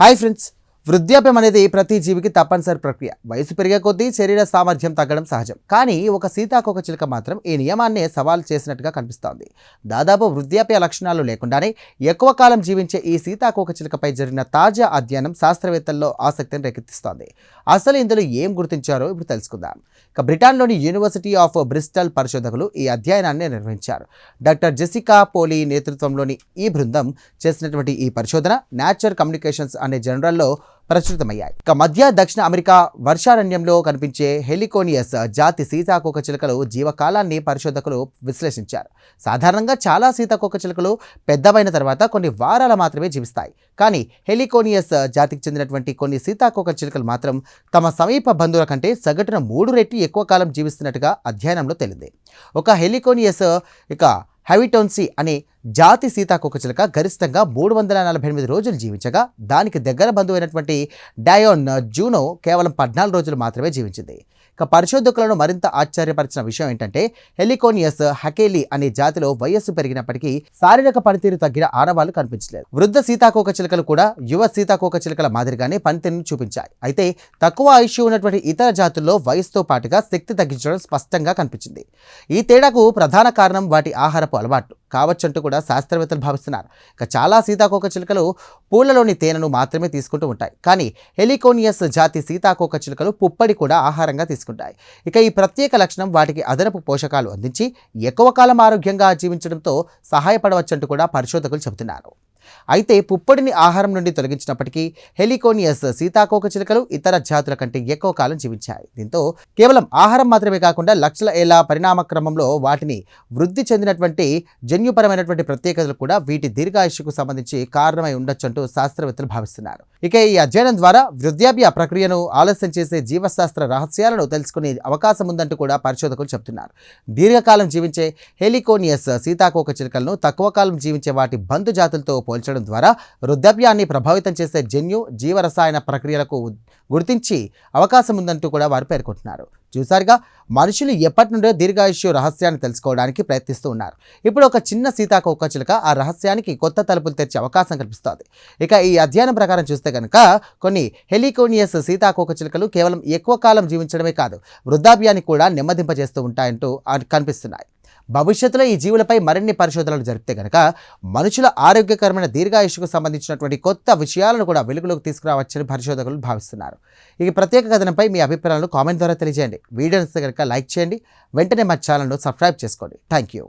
Hi friends, వృద్ధాప్యం అనేది ప్రతి జీవికి తప్పనిసరి ప్రక్రియ. వయసు పెరిగే కొద్దీ శరీర సామర్థ్యం తగ్గడం సహజం. కానీ ఒక సీతాకోకచిలుక మాత్రం ఈ నియమాన్నే సవాల్ చేసినట్టుగా కనిపిస్తోంది. దాదాపు వృద్ధాప్య లక్షణాలు లేకుండానే ఎక్కువ కాలం జీవించే ఈ సీతాకోకచిలుకపై జరిగిన తాజా అధ్యయనం శాస్త్రవేత్తల్లో ఆసక్తిని రేకెత్తిస్తోంది. అసలు ఇందులో ఏం గుర్తించారో ఇప్పుడు తెలుసుకుందాం. ఇక బ్రిటన్లోని యూనివర్సిటీ ఆఫ్ బ్రిస్టల్ పరిశోధకులు ఈ అధ్యయనాన్ని నిర్వహించారు. డాక్టర్ జెసికా పోలీ నేతృత్వంలోని ఈ బృందం చేసినటువంటి ఈ పరిశోధన నేచర్ కమ్యూనికేషన్స్ అనే జర్నల్లో ప్రచురితమయ్యాయి. ఇక మధ్య దక్షిణ అమెరికా వర్షారణ్యంలో కనిపించే హెలికోనియస్ జాతి సీతాకోకచిలుకలు జీవకాలాన్ని పరిశోధకులు విశ్లేషించారు. సాధారణంగా చాలా సీతాకోకచిలుకలు పెద్దవైన తర్వాత కొన్ని వారాలు మాత్రమే జీవిస్తాయి. కానీ హెలికోనియస్ జాతికి చెందినటువంటి కొన్ని సీతాకోకచిలుకలు మాత్రం తమ సమీప బంధువుల కంటే సగటున 3 రెట్లు ఎక్కువ కాలం జీవిస్తున్నట్టుగా అధ్యయనంలో తేలింది. ఒక హెలికోనియస్ హెవిటోన్సీ అనే జాతి సీతాకోకచిలుక గరిష్టంగా 348 రోజులు జీవించగా దానికి దగ్గర బంధువైనటువంటి డయోన్ జూనో కేవలం 14 రోజులు మాత్రమే జీవించింది. ఇక పరిశోధకులను మరింత ఆశ్చర్యపరిచిన విషయం ఏంటంటే హెలికోనియస్ హకేలి అనే జాతిలో వయస్సు పెరిగినప్పటికీ శారీరక పనితీరు తగ్గిన ఆనవాళ్లు కనిపించలేదు. వృద్ధ సీతాకోకచిలుకలు కూడా యువ సీతాకోకచిలుకల మాదిరిగానే పనితీరును చూపించాయి. అయితే తక్కువ ఆయుష్షు ఉన్నటువంటి ఇతర జాతుల్లో వయసుతో పాటుగా శక్తి తగ్గించడం స్పష్టంగా కనిపించింది. ఈ తేడాకు ప్రధాన కారణం వాటి ఆహారపు అలవాట్లు కావచ్చంటూ కూడా శాస్త్రవేత్తలు భావిస్తున్నారు. ఇక చాలా సీతాకోకచిలుకలు పూలలోని తేనెను మాత్రమే తీసుకుంటూ ఉంటాయి. కానీ హెలికోనియస్ జాతి సీతాకోకచిలుకలు పుప్పడి కూడా ఆహారంగా తీసుకుంటాయి. ఇక ఈ ప్రత్యేక లక్షణం వాటికి అదనపు పోషకాలు అందించి ఎక్కువ కాలం ఆరోగ్యంగా జీవించడంతో సహాయపడవచ్చంటూ కూడా పరిశోధకులు చెబుతున్నారు. అయితే పుప్పడిని ఆహారం నుండి తొలగించినప్పటికీ హెలికోనియస్ సీతాకోకచిలుకలు ఇతర జాతుల కంటే ఎక్కువ కాలం జీవించాయి. దీంతో కేవలం ఆహారం మాత్రమే కాకుండా లక్షల ఏళ్ల పరిణామ క్రమంలో వాటిని వృద్ధి చెందినటువంటి జన్యుపరమైనటువంటి ప్రత్యేకతలు కూడా వీటి దీర్ఘాయుష్కు సంబంధించి కారణమై ఉండొచ్చంటూ శాస్త్రవేత్తలు భావిస్తున్నారు. ఇక ఈ అధ్యయనం ద్వారా వృద్ధాప్య ప్రక్రియను ఆలస్యం చేసే జీవశాస్త్ర రహస్యాలను తెలుసుకునే అవకాశం ఉందంటూ కూడా పరిశోధకులు చెబుతున్నారు. దీర్ఘకాలం జీవించే హెలికోనియస్ సీతాకోకచిలుకలను తక్కువ కాలం జీవించే వాటి బంధు జాతులతో పోల్చడం ద్వారా వృద్ధాప్యాన్ని ప్రభావితం చేసే జన్యు జీవరసాయన ప్రక్రియలకు గుర్తించి అవకాశం ఉందంటూ కూడా వారు పేర్కొంటున్నారు. చూసారుగా, మనుషులు ఎప్పటి నుండో దీర్ఘాయుష్యు రహస్యాన్ని తెలుసుకోవడానికి ప్రయత్నిస్తూ ఉన్నారు. ఇప్పుడు ఒక చిన్న సీతాకోకచిలుక ఆ రహస్యానికి కొత్త తలుపులు తెరిచే అవకాశం కల్పిస్తుంది. ఇక ఈ అధ్యయనం ప్రకారం చూస్తే కనుక కొన్ని హెలికోనియస్ సీతాకోకచిలుకలు కేవలం ఎక్కువ కాలం జీవించడమే కాదు, వృద్ధాప్యాన్ని కూడా నెమ్మదింపజేస్తూ ఉంటాయంటూ కనిపిస్తున్నాయి. భవిష్యత్తులో ఈ జీవులపై మరిన్ని పరిశోధనలు జరిపితే కనుక మనుషుల ఆరోగ్యకరమైన దీర్ఘాయుష్కు సంబంధించినటువంటి కొత్త విషయాలను కూడా వెలుగులోకి తీసుకురావచ్చని పరిశోధకులు భావిస్తున్నారు. ఈ ప్రత్యేక కథనంపై మీ అభిప్రాయాలను కామెంట్ ద్వారా తెలియజేయండి. వీడియో నచ్చితే కనుక లైక్ చేయండి. వెంటనే మా ఛానల్ను సబ్స్క్రైబ్ చేసుకోండి. Thank you.